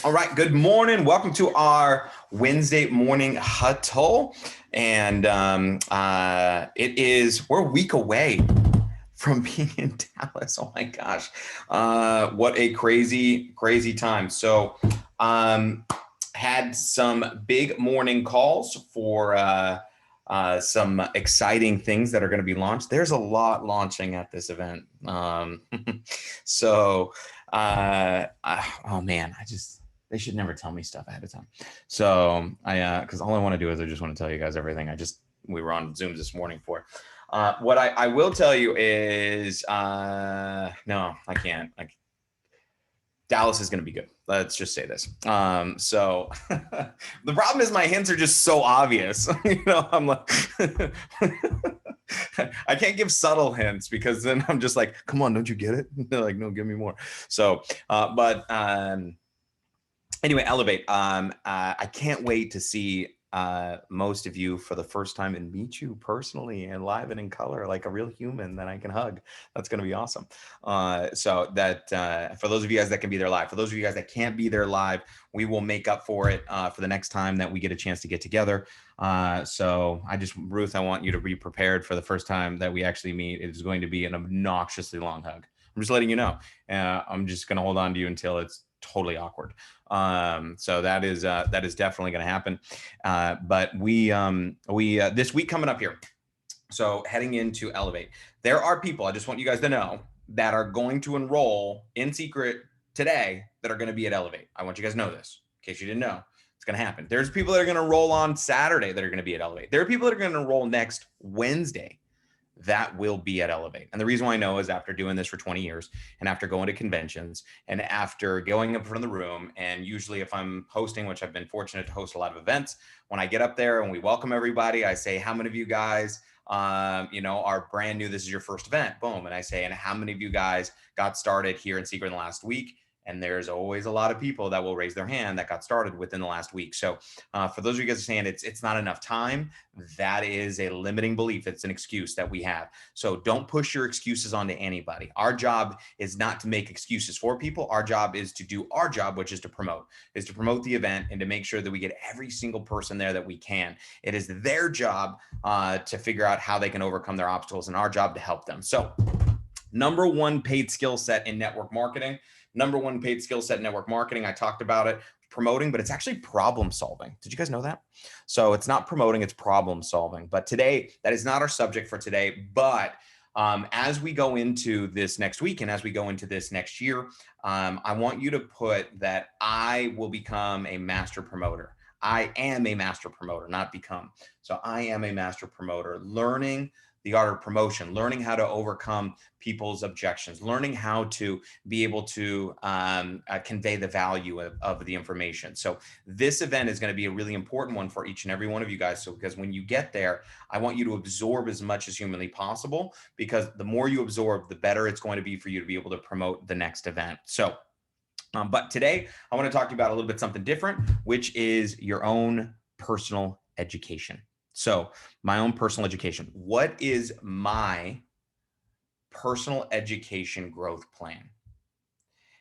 All right, good morning. Welcome to our Wednesday morning huddle. And we're a week away from being in Dallas. Oh my gosh. What a crazy, crazy time. So, had some big morning calls for some exciting things that are going to be launched. There's a lot launching at this event. So, oh man, they should never tell me stuff ahead of time. So because all I want to do is I just want to tell you guys everything. We were on Zooms this morning for. What I will tell you is, no, I can't. Dallas is going to be good. Let's just say this. So the problem is my hints are just so obvious. I'm like, I can't give subtle hints because then I'm just like, come on, don't you get it? They're like, no, give me more. So, anyway, Elevate. I can't wait to see most of you for the first time and meet you personally and live and in color, like a real human that I can hug. That's going to be awesome. So that for those of you guys that can be there live, for those of you guys that can't be there live, we will make up for it for the next time that we get a chance to get together. So Ruth, I want you to be prepared for the first time that we actually meet. It is going to be an obnoxiously long hug. I'm just letting you know. I'm just going to hold on to you until it's totally awkward. So that is definitely going to happen. But we this week coming up here, so heading into Elevate, there are people, I just want you guys to know, that are going to enroll in Seacret today that are going to be at Elevate. I want you guys to know this in case you didn't know. It's going to happen. There's people that are going to roll on Saturday that are going to be at Elevate. There are people that are going to enroll next Wednesday that will be at Elevate. And the reason why I know is after doing this for 20 years and after going to conventions and after going up in front of the room, and usually if I'm hosting, which I've been fortunate to host a lot of events, when I get up there and we welcome everybody, I say, how many of you guys are brand new? This is your first event. Boom. And I say, and how many of you guys got started here in Seacret in the last week? And there's always a lot of people that will raise their hand that got started within the last week. So for those of you guys saying it's not enough time, that is a limiting belief. It's an excuse that we have. So don't push your excuses onto anybody. Our job is not to make excuses for people. Our job is to do our job, which is to promote the event and to make sure that we get every single person there that we can. It is their job to figure out how they can overcome their obstacles, and our job to help them. So number one paid skill set in network marketing. I talked about it, promoting, but it's actually problem solving. Did you guys know that? So it's not promoting, it's problem solving. But today, that is not our subject for today. But as we go into this next week and as we go into this next year, I want you to put that I will become a master promoter. I am a master promoter, not become. So I am a master promoter, learning the art of promotion, learning how to overcome people's objections, learning how to be able to convey the value of the information. So this event is going to be a really important one for each and every one of you guys. So because when you get there, I want you to absorb as much as humanly possible, because the more you absorb, the better it's going to be for you to be able to promote the next event. So but today I want to talk to you about a little bit something different, which is your own personal education. So my own personal education. What is my personal education growth plan?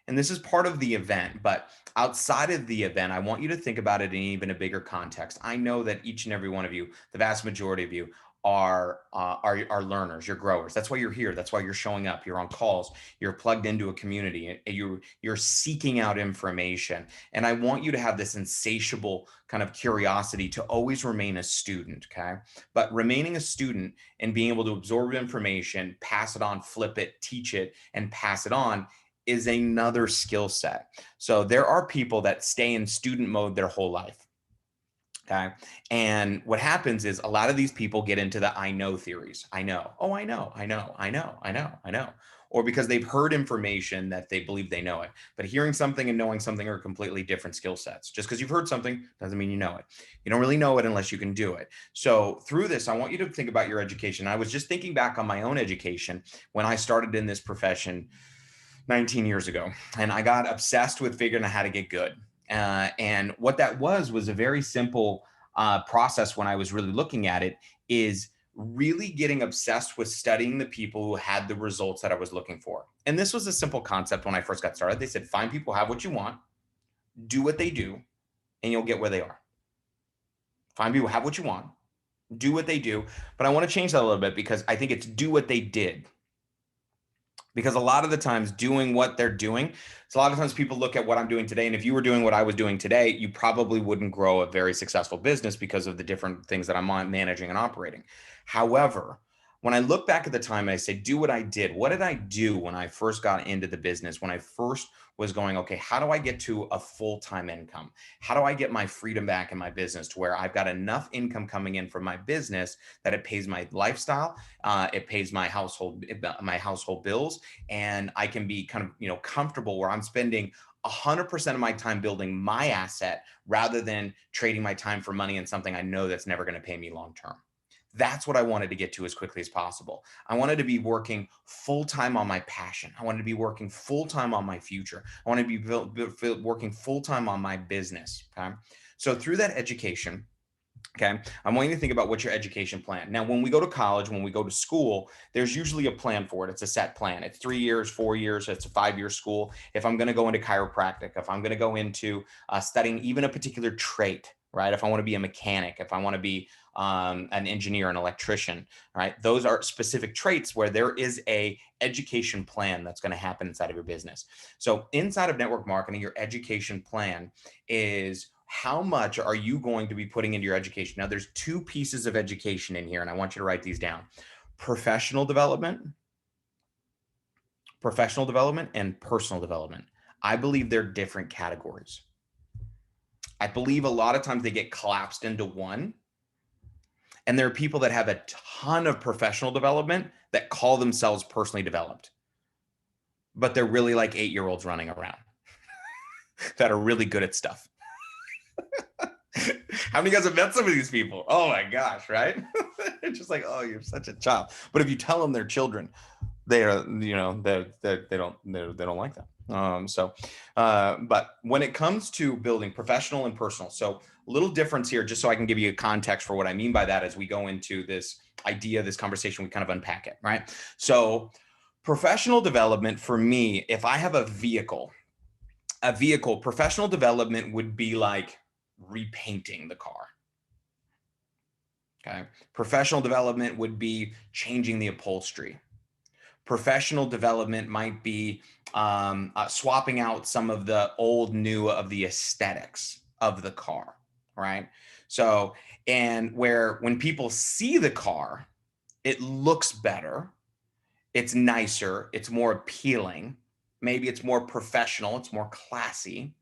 And this is part of the event, but outside of the event, I want you to think about it in even a bigger context. I know that each and every one of you, the vast majority of you, are learners, you're growers. That's why you're here. That's why you're showing up. You're on calls. You're plugged into a community. You're seeking out information. And I want you to have this insatiable kind of curiosity to always remain a student, okay? But remaining a student and being able to absorb information, pass it on, flip it, teach it, and pass it on is another skill set. So there are people that stay in student mode their whole life. Okay. And what happens is a lot of these people get into the I know theories. I know. Oh, I know. Or because they've heard information that they believe they know it. But hearing something and knowing something are completely different skill sets. Just because you've heard something doesn't mean you know it. You don't really know it unless you can do it. So through this, I want you to think about your education. I was just thinking back on my own education when I started in this profession 19 years ago, and I got obsessed with figuring out how to get good. And what that was a very simple process when I was really looking at it, is really getting obsessed with studying the people who had the results that I was looking for. And this was a simple concept when I first got started. They said, find people who have what you want, do what they do, and you'll get where they are. Find people, have what you want, do what they do. But I want to change that a little bit, because I think it's do what they did. Because a lot of the times doing what they're doing, so a lot of times people look at what I'm doing today, and if you were doing what I was doing today, you probably wouldn't grow a very successful business because of the different things that I'm managing and operating. However, when I look back at the time and I say, do what I did, what did I do when I first got into the business? When I first was going, okay, how do I get to a full-time income? How do I get my freedom back in my business to where I've got enough income coming in from my business that it pays my lifestyle, it pays my household bills, and I can be kind of, comfortable where I'm spending 100% of my time building my asset rather than trading my time for money in something I know that's never going to pay me long term. That's what I wanted to get to as quickly as possible. I wanted to be working full-time on my passion. I wanted to be working full-time on my future. I wanted to be working full-time on my business. Okay. So through that education, okay, I want you to think about what's your education plan. Now, when we go to college, when we go to school, there's usually a plan for it. It's a set plan. It's 3 years, 4 years. It's a 5-year school. If I'm going to go into chiropractic, if I'm going to go into studying even a particular trait, right? If I want to be a mechanic, if I want to be an engineer, an electrician, right? Those are specific traits where there is a education plan that's going to happen inside of your business. So inside of network marketing, your education plan is how much are you going to be putting into your education? Now, there's 2 pieces of education in here, and I want you to write these down. Professional development and personal development. I believe they're different categories. I believe a lot of times they get collapsed into one. And there are people that have a ton of professional development that call themselves personally developed, but they're really like 8-year-olds running around that are really good at stuff. How many of you guys have met some of these people? Oh my gosh, right? It's just like, oh, you're such a child. But if you tell them they're children, they are, they don't like that. But when it comes to building professional and personal, so a little difference here, just so I can give you a context for what I mean by that as we go into this idea, this conversation, we kind of unpack it, right? So professional development for me, if I have a vehicle, professional development would be like repainting the car. Okay. Professional development would be changing the upholstery. Professional development might be swapping out some of the old new of the aesthetics of the car, right? So, and where when people see the car, it looks better, it's nicer, it's more appealing, maybe it's more professional, it's more classy.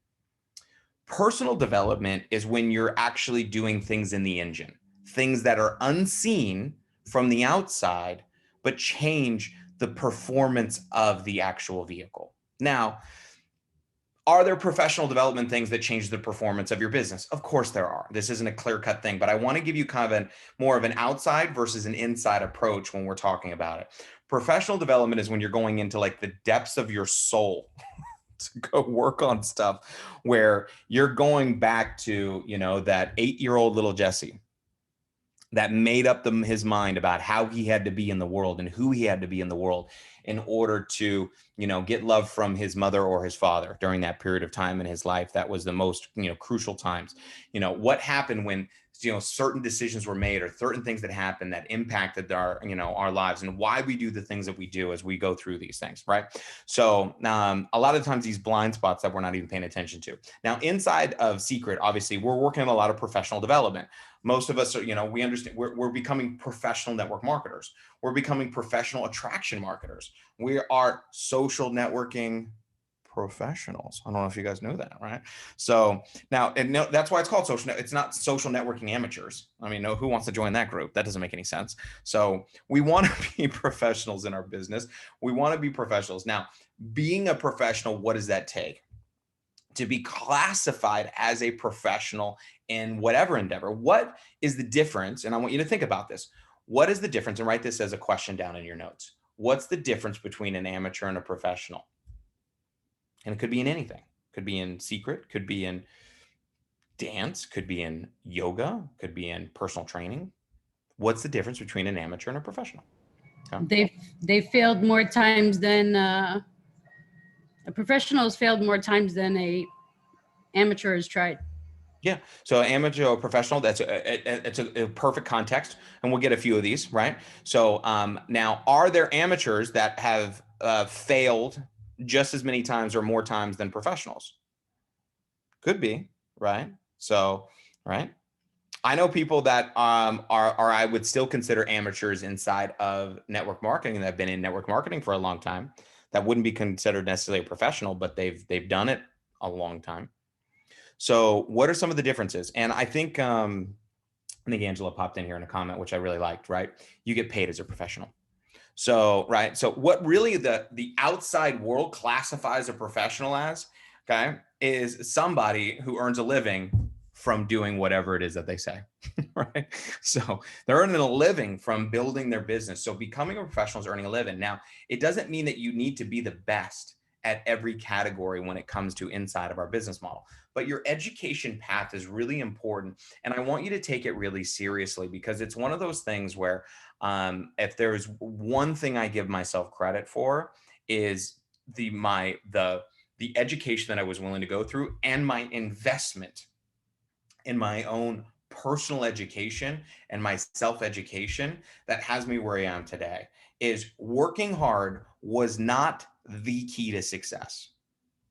Personal development is when you're actually doing things in the engine, things that are unseen from the outside, but change the performance of the actual vehicle. Now, are there professional development things that change the performance of your business? Of course there are. This isn't a clear-cut thing, but I want to give you kind of more of an outside versus an inside approach when we're talking about it. Professional development is when you're going into like the depths of your soul to go work on stuff where you're going back to, that 8-year-old little Jesse that made up his mind about how he had to be in the world and who he had to be in the world in order to, get love from his mother or his father during that period of time in his life. That was the most, crucial times. What happened when, certain decisions were made or certain things that happened that impacted our lives, and why we do the things that we do as we go through these things, right? So a lot of times these blind spots that we're not even paying attention to. Now, inside of Seacret, obviously, we're working on a lot of professional development. Most of us are, we understand we're becoming professional network marketers. We're becoming professional attraction marketers. We are social networking professionals. I don't know if you guys know that, right? So now, and no, that's why it's called social. It's not social networking amateurs. I mean, who wants to join that group? That doesn't make any sense. So we want to be professionals in our business. We want to be professionals. Now, being a professional, what does that take? To be classified as a professional in whatever endeavor. What is the difference? And I want you to think about this. What is the difference? And write this as a question down in your notes. What's the difference between an amateur and a professional? And it could be in anything. Could be in Seacret, could be in dance, could be in yoga, could be in personal training. What's the difference between an amateur and a professional? Okay. They failed more times than a professional has failed more times than a amateur is tried. Yeah. So amateur or professional, it's a perfect context. And we'll get a few of these, right? So now, are there amateurs that have failed just as many times or more times than professionals? Could be, right? So, right. I know people that are I would still consider amateurs inside of network marketing that have been in network marketing for a long time that wouldn't be considered necessarily a professional, but they've done it a long time. So what are some of the differences? And I think Angela popped in here in a comment, which I really liked, right? You get paid as a professional. So, right. So what really the outside world classifies a professional as, okay, is somebody who earns a living from doing whatever it is that they say, right? So they're earning a living from building their business. So becoming a professional is earning a living. Now, it doesn't mean that you need to be the best at every category when it comes to inside of our business model, but your education path is really important. And I want you to take it really seriously, because it's one of those things where if there's one thing I give myself credit for, is the education that I was willing to go through and my investment in my own personal education and my self-education that has me where I am today. Is working hard was not the key to success.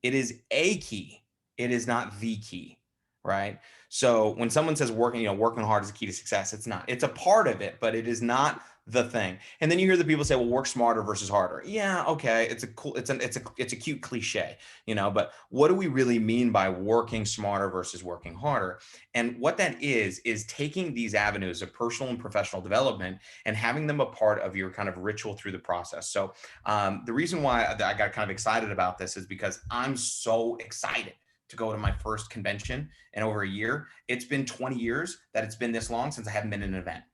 It is a key. It is not the key, right? So when someone says working hard is the key to success, it's not. It's a part of it, but it is not the thing. And then you hear the people say, well, work smarter versus harder. Yeah, okay. It's a cute cliche, but what do we really mean by working smarter versus working harder? And what that is taking these avenues of personal and professional development and having them a part of your kind of ritual through the process. So the reason why I got kind of excited about this is because I'm so excited to go to my first convention in over a year. It's been 20 years that it's been this long since I haven't been in an event.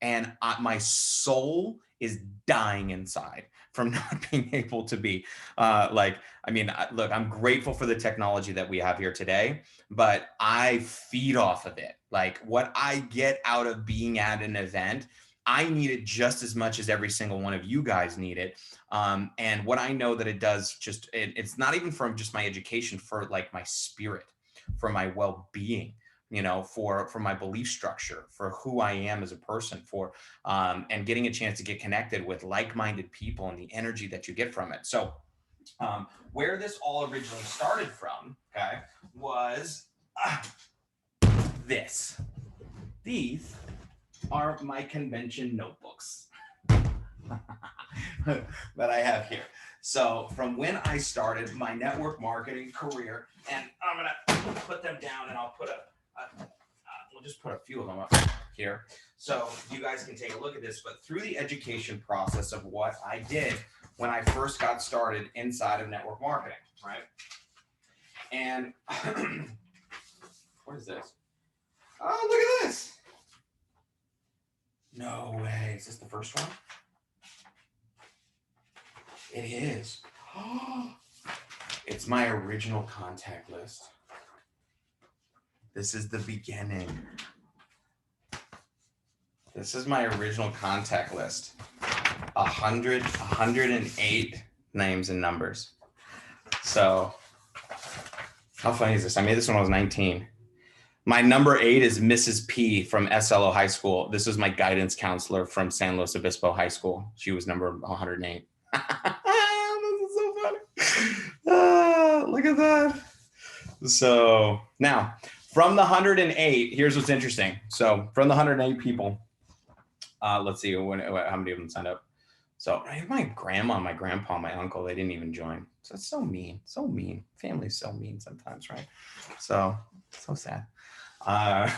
And my soul is dying inside from not being able to be look, I'm grateful for the technology that we have here today, but I feed off of it. Like, what I get out of being at an event, I need it just as much as every single one of you guys need it. And what I know that it does, it's not even from just my education, for like my spirit, for my well-being, for my belief structure, for who I am as a person, and getting a chance to get connected with like-minded people and the energy that you get from it. So where this all originally started from, okay, was this. These are my convention notebooks that I have here. So from when I started my network marketing career, and I'm gonna put them down, and I'll put we'll just put a few of them up here so you guys can take a look at this. But through the education process of what I did when I first got started inside of network marketing, right? And what is this? Oh, look at this. No way. Is this the first one? It is. It's my original contact list. This is the beginning. This is my original contact list. 108 names and numbers. So how funny is this? I made this when I was 19. My number 8 is Mrs. P from SLO High School. This was my guidance counselor from San Luis Obispo High School. She was number 108. This is so funny. Look at that. So now, from the 108, here's what's interesting. So from the 108 people, let's see how many of them signed up. So my grandma, my grandpa, my uncle, they didn't even join. So it's so mean, so mean. Family's so mean sometimes, right? So sad. My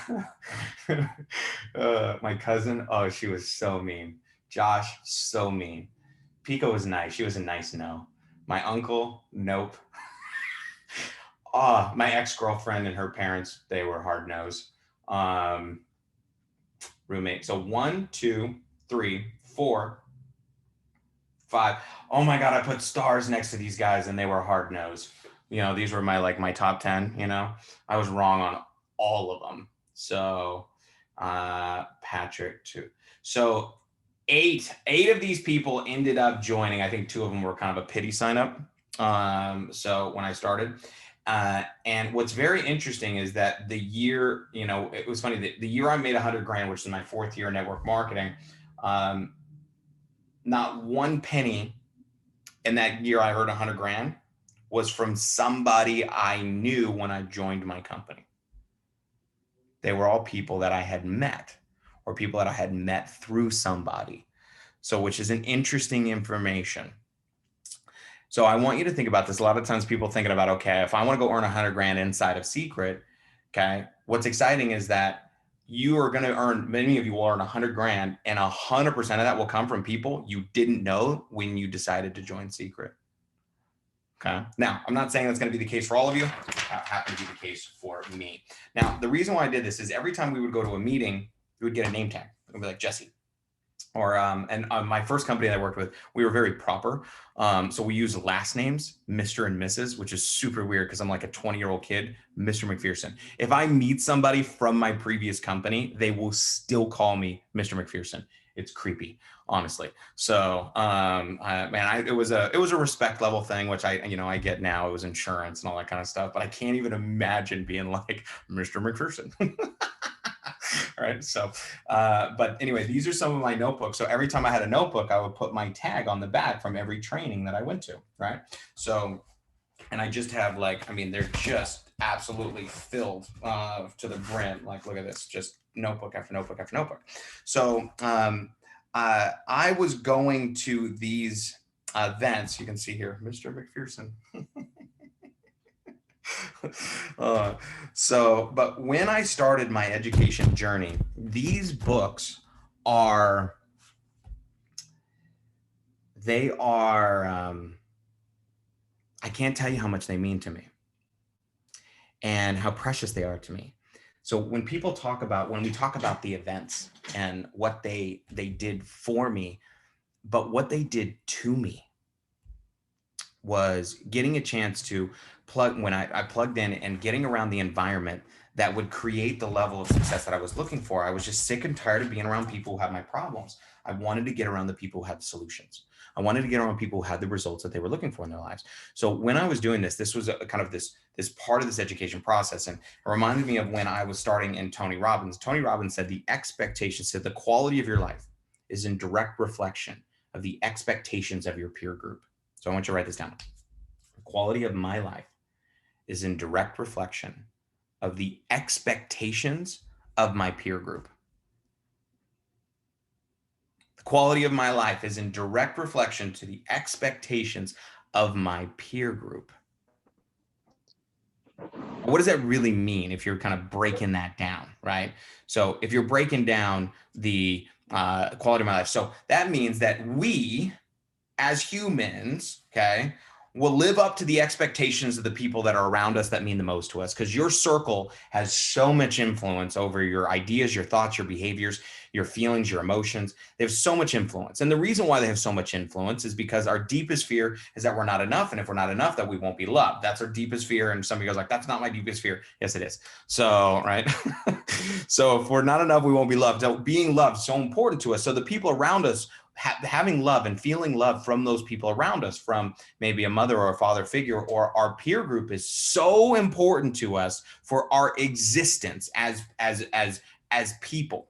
cousin, she was so mean. Josh, so mean. Pico was nice. She was a nice no. My uncle, nope. My ex-girlfriend and her parents, they were hard nose. Roommate. So 1, 2, 3, 4, 5. Oh my God, I put stars next to these guys and they were hard nose. These were my top 10, I was wrong on all of them. So Patrick too. So eight of these people ended up joining. I think 2 of them were kind of a pity sign up. So when I started, And what's very interesting is that the year, you know, it was funny that the year I made 100 grand, which is my 4th year in network marketing, not one penny in that year I earned 100 grand was from somebody I knew when I joined my company. They were all people that I had met, or people that I had met through somebody. So, which is an interesting information. So I want you to think about this. A lot of times people thinking about, okay, if I want to go earn 100 grand inside of Seacret, okay, what's exciting is that you are going to earn, many of you will earn 100 grand, and 100% of that will come from people you didn't know when you decided to join Seacret. Okay. Now, I'm not saying that's going to be the case for all of you. That happened to be the case for me. Now, the reason why I did this is every time we would go to a meeting, we would get a name tag. It would be like Jesse. Or my first company that I worked with, we were very proper. So we use last names, Mr. and Mrs., which is super weird because I'm like a 20-year-old kid, Mr. Macpherson. If I meet somebody from my previous company, they will still call me Mr. Macpherson. It's creepy, honestly. So, it was a respect level thing, which I get now. It was insurance and all that kind of stuff, but I can't even imagine being like Mr. Macpherson. All right. So, but anyway, these are some of my notebooks. So every time I had a notebook, I would put my tag on the back from every training that I went to. Right. So, and I just have they're just absolutely filled to the brim. Like, look at this, just notebook after notebook after notebook. So, I was going to these events. You can see here, Mr. Macpherson. But when I started my education journey, these books are, I can't tell you how much they mean to me and how precious they are to me. So when we talk about the events and what they did for me, but what they did to me was getting a chance to when I plugged in and getting around the environment that would create the level of success that I was looking for. I was just sick and tired of being around people who had my problems. I wanted to get around the people who had the solutions. I wanted to get around people who had the results that they were looking for in their lives. So when I was doing this was a kind of this part of this education process. And it reminded me of when I was starting in Tony Robbins. Tony Robbins said the quality of your life is in direct reflection of the expectations of your peer group. So I want you to write this down. The quality of my life is in direct reflection of the expectations of my peer group. The quality of my life is in direct reflection to the expectations of my peer group. What does that really mean if you're kind of breaking that down, right? So if you're breaking down the quality of my life, so that means that we, as humans, okay, will live up to the expectations of the people that are around us that mean the most to us, because your circle has so much influence over your ideas, your thoughts, your behaviors, your feelings, your emotions. They have so much influence. And the reason why they have so much influence is because our deepest fear is that we're not enough. And if we're not enough, that we won't be loved. That's our deepest fear. And somebody goes like, that's not my deepest fear. Yes, it is. So, right. So if we're not enough, we won't be loved. So being loved is so important to us. So the people around us, having love and feeling love from those people around us, from maybe a mother or a father figure or our peer group, is so important to us for our existence as people,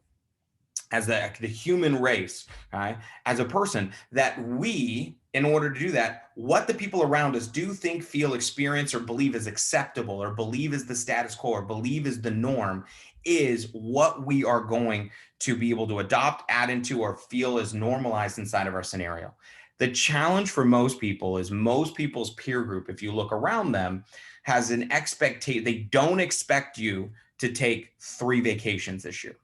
as the human race, right? As a person, that we, in order to do that, what the people around us do, think, feel, experience, or believe is acceptable, or believe is the status quo, or believe is the norm, is what we are going to be able to adopt, add into, or feel is normalized inside of our scenario. The challenge for most people is most people's peer group, if you look around them, has an expectation. They don't expect you to take 3 vacations this year.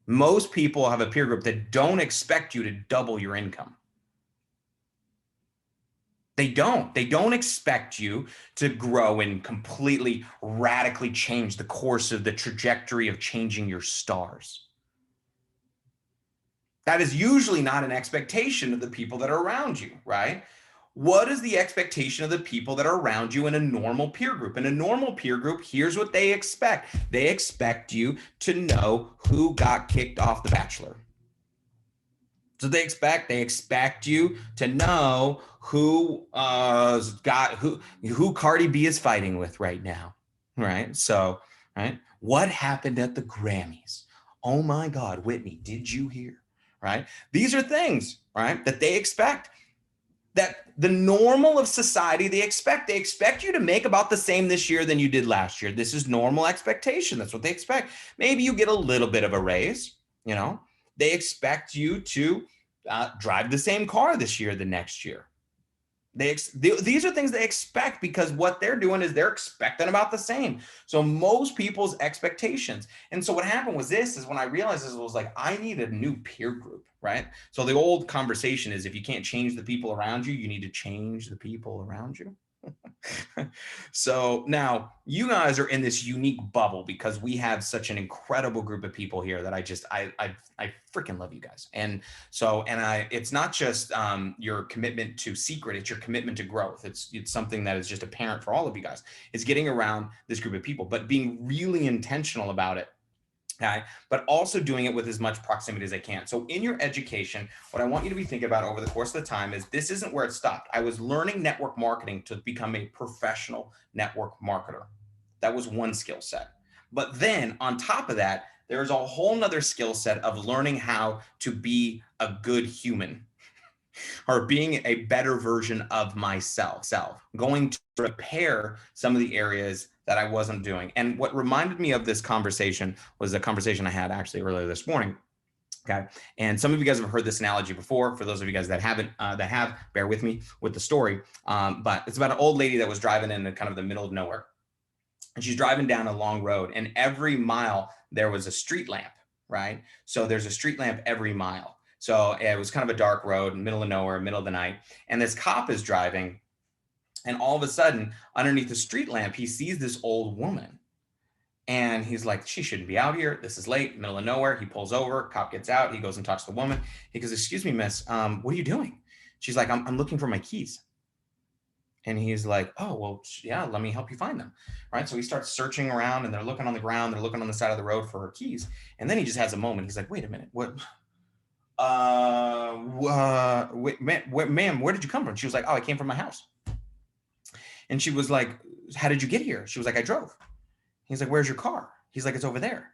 Most people have a peer group that don't expect you to double your income. They don't expect you to grow and completely radically change the course of the trajectory of changing your stars. That is usually not an expectation of the people that are around you, right? What is the expectation of the people that are around you in a normal peer group? In a normal peer group, here's what they expect. They expect you to know who got kicked off The Bachelor. So they expect you to know who who Cardi B is fighting with right now, right? So, right, what happened at the Grammys? Oh my God, Whitney, did you hear? Right? These are things, right, that they expect, that the normal of society they expect you to make about the same this year than you did last year. This is normal expectation. That's what they expect. Maybe you get a little bit of a raise, you know. They expect you to drive the same car this year the next year. These are things they expect, because what they're doing is they're expecting about the same. So most people's expectations. And so what happened was, this is when I realized, this was like, I need a new peer group, right? So the old conversation is, if you can't change the people around you, you need to change the people around you. So now you guys are in this unique bubble, because we have such an incredible group of people here that I freaking love you guys. And so, it's not just your commitment to Seacret, it's your commitment to growth. It's something that is just apparent for all of you guys. It's getting around this group of people, but being really intentional about it. Okay, but also doing it with as much proximity as I can. So in your education, what I want you to be thinking about over the course of the time is, this isn't where it stopped. I was learning network marketing to become a professional network marketer. That was one skill set. But then on top of that, there's a whole nother skill set of learning how to be a good human, or being a better version of myself, going to repair some of the areas that I wasn't doing. And what reminded me of this conversation was a conversation I had actually earlier this morning. Okay. And some of you guys have heard this analogy before. For those of you guys that haven't, bear with me with the story. But it's about an old lady that was driving in kind of the middle of nowhere. And she's driving down a long road, and every mile there was a street lamp, right? So there's a street lamp every mile. So it was kind of a dark road, middle of nowhere, middle of the night. And this cop is driving, and all of a sudden, underneath the street lamp, he sees this old woman. And he's like, she shouldn't be out here. This is late, middle of nowhere. He pulls over, cop gets out. He goes and talks to the woman. He goes, excuse me, miss, what are you doing? She's like, I'm looking for my keys. And he's like, oh, well, yeah, let me help you find them. Right. So he starts searching around, and they're looking on the ground. They're looking on the side of the road for her keys. And then he just has a moment. He's like, wait a minute. What? Wait, ma'am, where did you come from? She was like, oh, I came from my house. And she was like, how did you get here? She was like, I drove. He's like, where's your car? He's like, it's over there.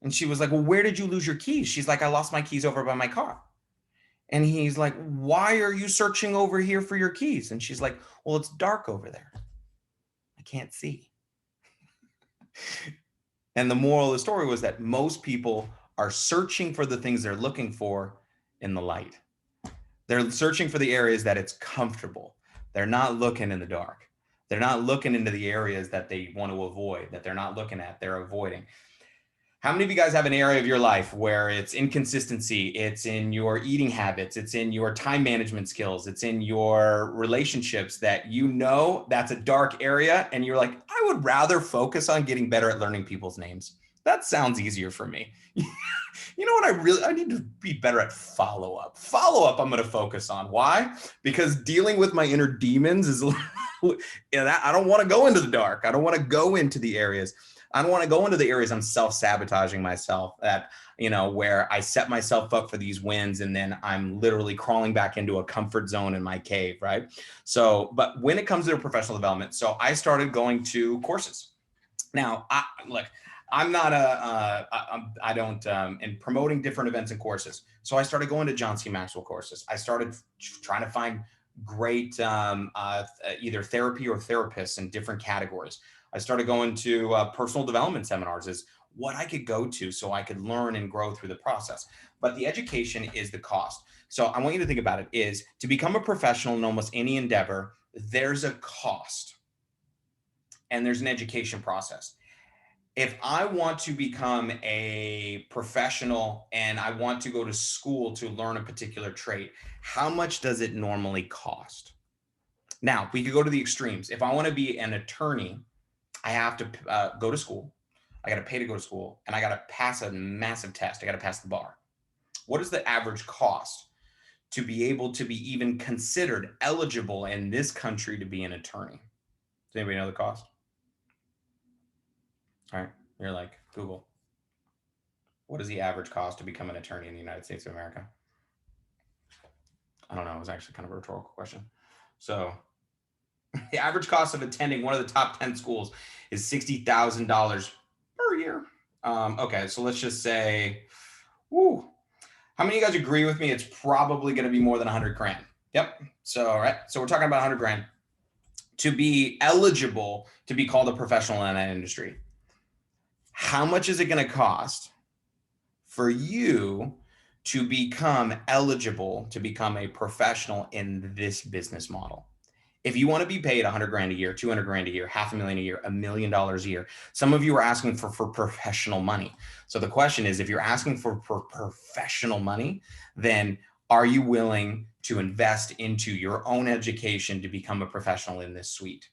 And she was like, well, where did you lose your keys? She's like, I lost my keys over by my car. And he's like, why are you searching over here for your keys? And she's like, well, it's dark over there. I can't see. And the moral of the story was that most people are searching for the things they're looking for in the light. They're searching for the areas that it's comfortable. They're not looking in the dark. They're not looking into the areas that they want to avoid, that they're not looking at, they're avoiding. How many of you guys have an area of your life where it's inconsistency? It's in your eating habits. It's in your time management skills. It's in your relationships, that you know that's a dark area, and you're like, I would rather focus on getting better at learning people's names. That sounds easier for me. You know what, I need to be better at follow-up. Follow-up I'm going to focus on. Why? Because dealing with my inner demons is, I don't want to go into the dark. I don't want to go into the areas. I don't want to go into the areas I'm self-sabotaging myself, that, where I set myself up for these wins, and then I'm literally crawling back into a comfort zone in my cave, right? So, but when it comes to professional development, so I started going to courses. Now, I'm not I don't, in promoting different events and courses. So I started going to John C. Maxwell courses. I started trying to find great either therapy or therapists in different categories. I started going to personal development seminars, is what I could go to so I could learn and grow through the process. But the education is the cost. So I want you to think about it, is to become a professional in almost any endeavor, there's a cost and there's an education process. If I want to become a professional and I want to go to school to learn a particular trade, how much does it normally cost? Now, we could go to the extremes. If I want to be an attorney, I have to go to school. I got to pay to go to school, and I got to pass a massive test. I got to pass the bar. What is the average cost to be able to be even considered eligible in this country to be an attorney? Does anybody know the cost? All right. You're like, Google. What is the average cost to become an attorney in the United States of America? I don't know. It was actually kind of a rhetorical question. So the average cost of attending one of the top 10 schools is $60,000 per year. Okay, so let's just say, woo, how many of you guys agree with me? It's probably going to be more than 100 grand. Yep. So, all right. So we're talking about 100 grand to be eligible to be called a professional in that industry. How much is it going to cost for you to become eligible to become a professional in this business model? If you want to be paid 100 grand a year, 200 grand a year, $500,000 a year, $1 million a year, some of you are asking for professional money. So the question is, if you're asking for professional money, then are you willing to invest into your own education to become a professional in this suite?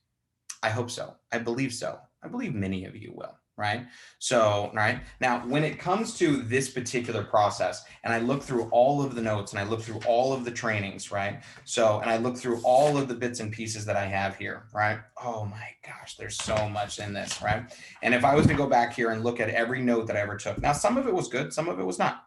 I hope so. I believe so. I believe many of you will. Right? So, right now, when it comes to this particular process, and I look through all of the notes and I look through all of the trainings, right? So, and I look through all of the bits and pieces that I have here, right? Oh my gosh, there's so much in this, right? And if I was to go back here and look at every note that I ever took, now some of it was good, some of it was not.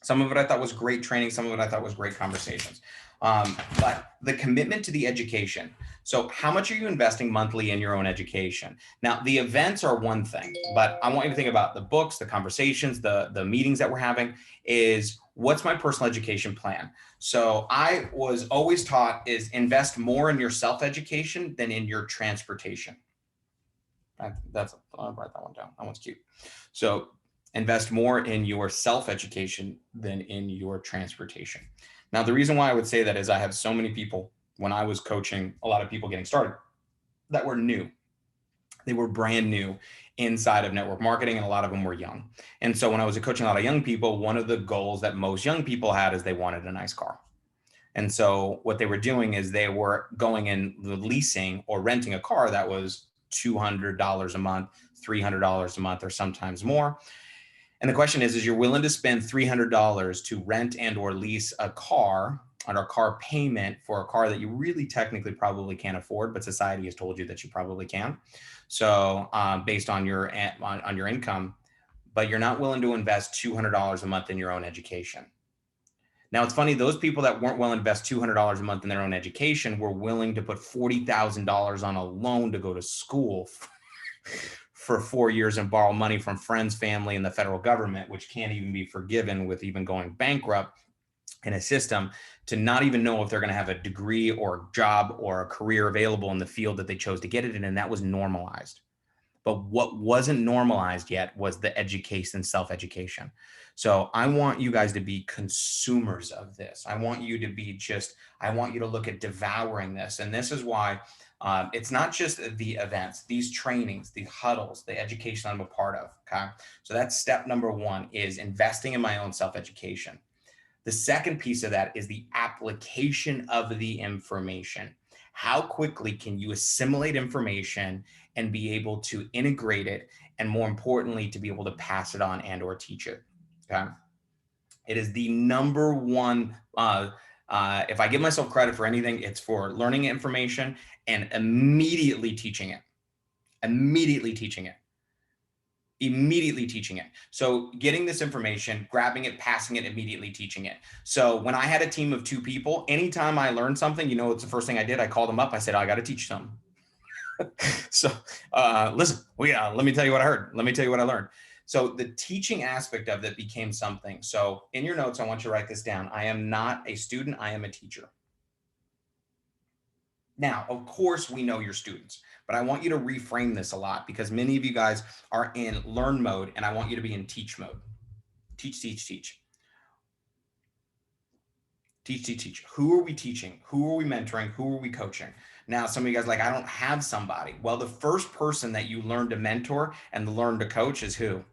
Some of it I thought was great training, some of it I thought was great conversations. But the commitment to the education. So how much are you investing monthly in your own education? Now, the events are one thing, but I want you to think about the books, the conversations, the meetings that we're having is what's my personal education plan? So I was always taught is invest more in your self-education than in your transportation. I'll write that one down. That one's cute. So invest more in your self-education than in your transportation. Now, the reason why I would say that is I have so many people, when I was coaching a lot of people getting started, that were new. They were brand new inside of network marketing, and a lot of them were young. And so when I was coaching a lot of young people, one of the goals that most young people had is they wanted a nice car. And so what they were doing is they were going and leasing or renting a car that was $200 a month, $300 a month, or sometimes more. And the question is you're willing to spend $300 to rent and or lease a car on a car payment for a car that you really technically probably can't afford, but society has told you that you probably can. So based on your income, but you're not willing to invest $200 a month in your own education. Now, it's funny, those people that weren't willing to invest $200 a month in their own education were willing to put $40,000 on a loan to go to school for 4 years and borrow money from friends, family, and the federal government, which can't even be forgiven with even going bankrupt in a system, to not even know if they're going to have a degree or a job or a career available in the field that they chose to get it in. And that was normalized. But what wasn't normalized yet was the education, self-education. So I want you guys to be consumers of this. I want you to look at devouring this. And this is why it's not just the events, these trainings, the huddles, the education I'm a part of. Okay. So that's step number one, is investing in my own self-education. The second piece of that is the application of the information. How quickly can you assimilate information and be able to integrate it, and more importantly, to be able to pass it on and or teach it? Okay. It is the number one, if I give myself credit for anything, it's for learning information and immediately teaching it. So getting this information, grabbing it, passing it, immediately teaching it. So when I had a team of 2 people, anytime I learned something, it's the first thing I did. I called them up. I said, I got to teach them. So listen, let me tell you what I heard. Let me tell you what I learned. So the teaching aspect of it became something. So in your notes, I want you to write this down. I am not a student. I am a teacher. Now, of course, we know you're students, but I want you to reframe this a lot, because many of you guys are in learn mode, and I want you to be in teach mode. Teach, teach, teach. Teach, teach, teach. Who are we teaching? Who are we mentoring? Who are we coaching? Now, some of you guys are like, I don't have somebody. Well, the first person that you learn to mentor and learn to coach is who?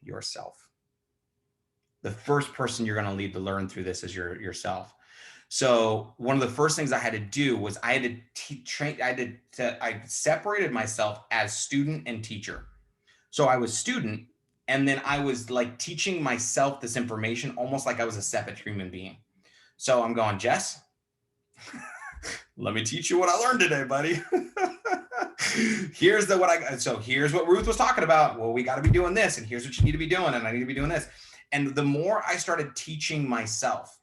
Yourself. The first person you're going to lead to learn through this is yourself. So one of the first things I had to do was I separated myself as student and teacher. So I was student, and then I was like teaching myself this information almost like I was a separate human being. So I'm going, Jess, let me teach you what I learned today, buddy. Here's what Ruth was talking about. Well, we got to be doing this, and here's what you need to be doing, and I need to be doing this. And the more I started teaching myself,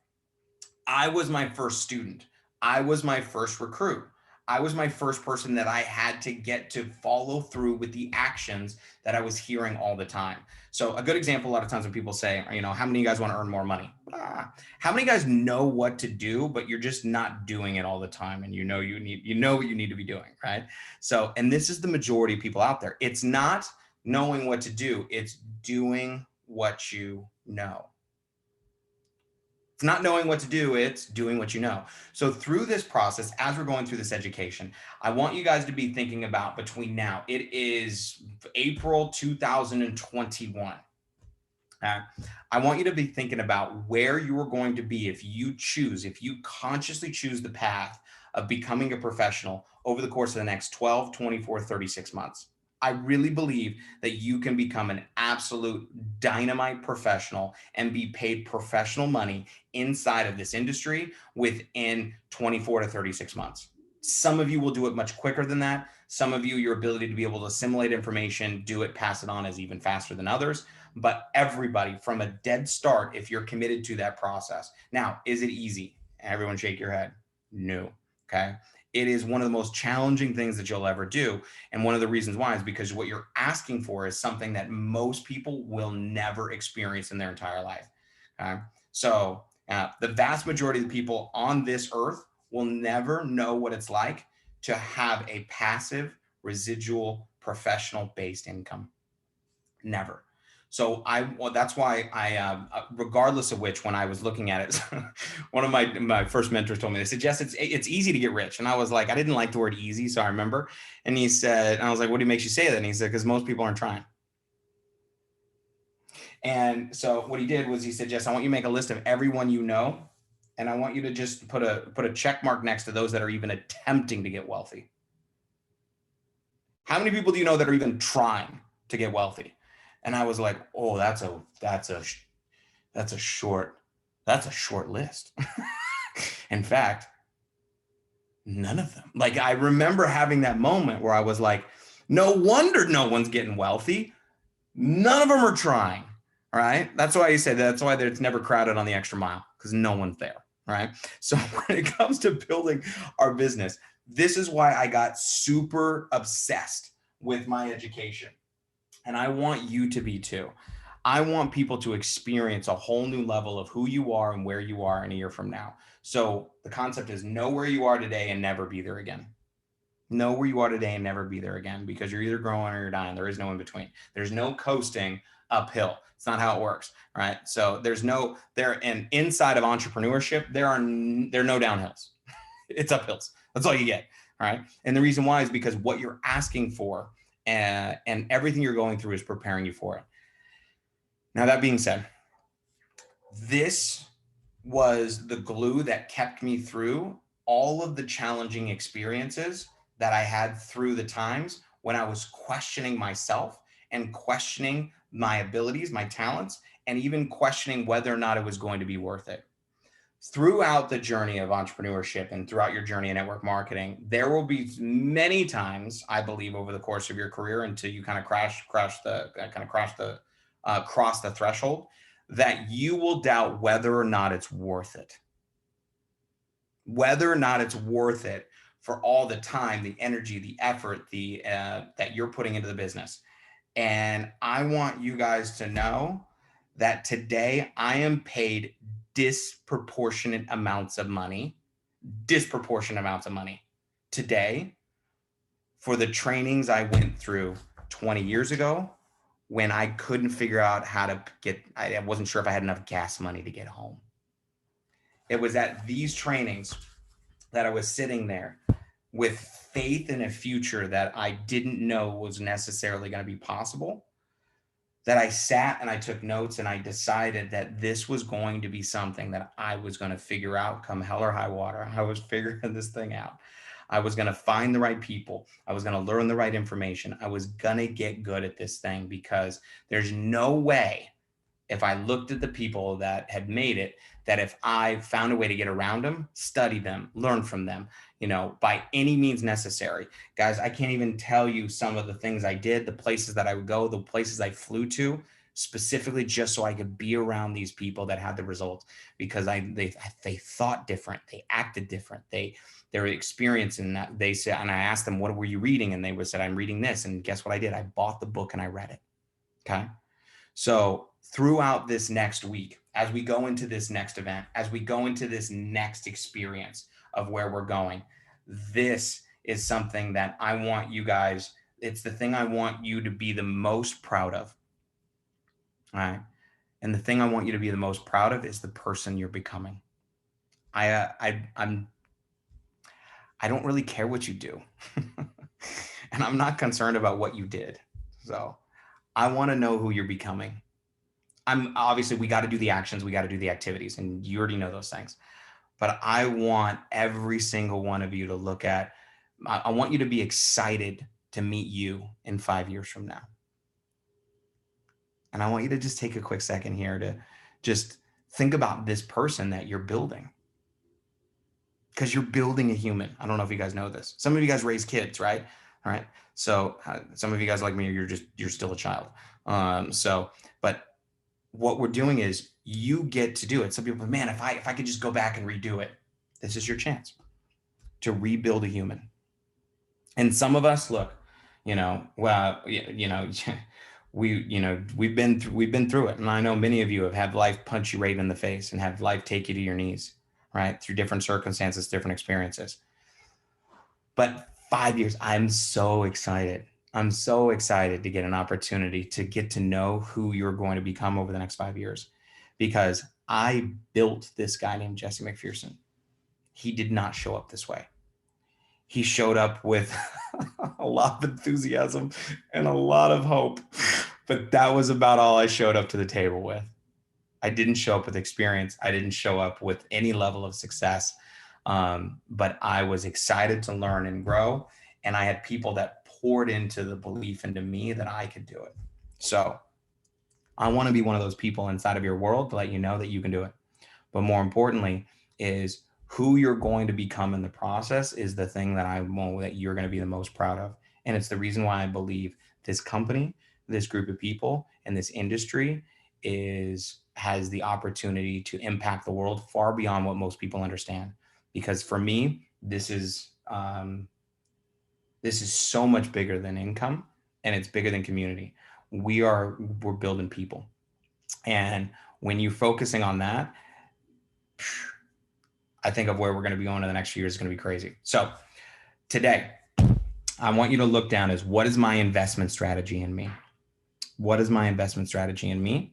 I was my first student. I was my first recruit. I was my first person that I had to get to follow through with the actions that I was hearing all the time. So a good example, a lot of times when people say, you know, how many of you guys want to earn more money? How many guys know what to do, but you're just not doing it all the time, and you know what you need to be doing, right? So, and this is the majority of people out there. It's not knowing what to do, it's doing what you know. It's not knowing what to do, it's doing what you know. So through this process, as we're going through this education, I want you guys to be thinking about between now, it is April 2021. I want you to be thinking about where you are going to be if you consciously choose the path of becoming a professional over the course of the next 12, 24, 36 months. I really believe that you can become an absolute dynamite professional and be paid professional money inside of this industry within 24 to 36 months. Some of you will do it much quicker than that. Some of you, your ability to be able to assimilate information, do it, pass it on is even faster than others. But everybody from a dead start, if you're committed to that process. Now, is it easy? Everyone shake your head. No. Okay. It is one of the most challenging things that you'll ever do. And one of the reasons why is because what you're asking for is something that most people will never experience in their entire life. Okay. So the vast majority of the people on this earth will never know what it's like to have a passive, residual, professional based income. Never. So that's why regardless of which, when I was looking at it, one of my first mentors told me, they said, Jess, it's easy to get rich. And I was like, I didn't like the word easy. So I remember, and he said, and I was like, what do you makes you say that? And he said, because most people aren't trying. And so what he did was he said, Jess, I want you to make a list of everyone you know. And I want you to just put a check mark next to those that are even attempting to get wealthy. How many people do you know that are even trying to get wealthy? And I was like, oh, that's a short list. In fact, none of them. Like, I remember having that moment where I was like, no wonder no one's getting wealthy. None of them are trying. Right? That's why you say that's why it's never crowded on the extra mile, because no one's there. Right? So when it comes to building our business, this is why I got super obsessed with my education. And I want you to be too. I want people to experience a whole new level of who you are and where you are in a year from now. So the concept is know where you are today and never be there again. Know where you are today and never be there again, because you're either growing or you're dying. There is no in between. There's no coasting uphill. It's not how it works, right? So and inside of entrepreneurship, there are no downhills. It's uphills. That's all you get. All right. And the reason why is because what you're asking for and everything you're going through is preparing you for it. Now, that being said, this was the glue that kept me through all of the challenging experiences that I had through the times when I was questioning myself and questioning my abilities, my talents, and even questioning whether or not it was going to be worth it. Throughout the journey of entrepreneurship and throughout your journey in network marketing, there will be many times, I believe, over the course of your career until you kind of cross the threshold, that you will doubt whether or not it's worth it. Whether or not it's worth it for all the time, the energy, the effort, that you're putting into the business. And I want you guys to know that today I am paid disproportionate amounts of money today for the trainings I went through 20 years ago when I couldn't figure out how to I wasn't sure if I had enough gas money to get home. It was at these trainings that I was sitting there with faith in a future that I didn't know was necessarily going to be possible, that I sat and I took notes and I decided that this was going to be something that I was going to figure out come hell or high water. I was figuring this thing out. I was going to find the right people. I was going to learn the right information. I was going to get good at this thing, because there's no way, if I looked at the people that had made it, that if I found a way to get around them, study them, learn from them, by any means necessary. Guys, I can't even tell you some of the things I did, the places that I would go, the places I flew to specifically just so I could be around these people that had the results, because they thought different, they acted different, they were experiencing that. They said, and I asked them, what were you reading? And they would said, I'm reading this. And guess what I did? I bought the book and I read it. Okay. So throughout this next week, as we go into this next event, as we go into this next experience of where we're going, this is something that I want you guys, it's the thing I want you to be the most proud of. All right. And the thing I want you to be the most proud of is the person you're becoming. I don't really care what you do. And I'm not concerned about what you did. So I want to know who you're becoming. I'm obviously, we got to do the actions, we got to do the activities, and you already know those things. But I want every single one of you to look at, I want you to be excited to meet you in 5 years from now. And I want you to just take a quick second here to just think about this person that you're building. Because you're building a human. I don't know if you guys know this. Some of you guys raise kids, right? All right. So some of you guys like me, you're still a child. But what we're doing is you get to do it. Some people, man, if I could just go back and redo it, this is your chance to rebuild a human. And some of us, look, we've been through it. And I know many of you have had life punch you right in the face and have life take you to your knees, right? Through different circumstances, different experiences. But 5 years, I'm so excited. I'm so excited to get an opportunity to get to know who you're going to become over the next 5 years, because I built this guy named Jesse Macpherson. He did not show up this way. He showed up with a lot of enthusiasm and a lot of hope, but that was about all I showed up to the table with. I didn't show up with experience. I didn't show up with any level of success, but I was excited to learn and grow. And I had people that poured into the belief into me that I could do it. So I want to be one of those people inside of your world to let you know that you can do it. But more importantly is who you're going to become in the process is the thing that I want, that you're going to be the most proud of. And it's the reason why I believe this company, this group of people, and this industry has the opportunity to impact the world far beyond what most people understand. Because for me, this is so much bigger than income, and it's bigger than community. We're building people. And when you're focusing on that, I think of where we're going to be going in the next few years is going to be crazy. So today, I want you to look down as, what is my investment strategy in me? What is my investment strategy in me?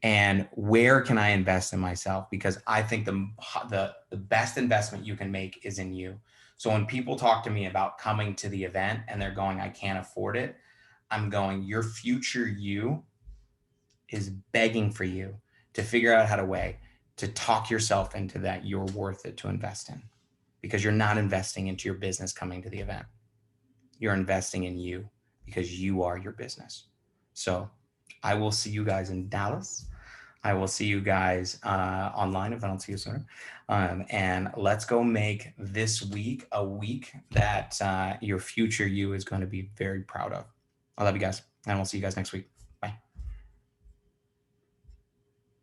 And where can I invest in myself? Because I think the best investment you can make is in you. So when people talk to me about coming to the event and they're going, I can't afford it, I'm going, your future you is begging for you to figure out how to talk yourself into that you're worth it to invest in, because you're not investing into your business coming to the event. You're investing in you because you are your business. So I will see you guys in Dallas. I will see you guys online if I don't see you sooner. And let's go make this week a week that your future you is going to be very proud of. I love you guys, and we'll see you guys next week.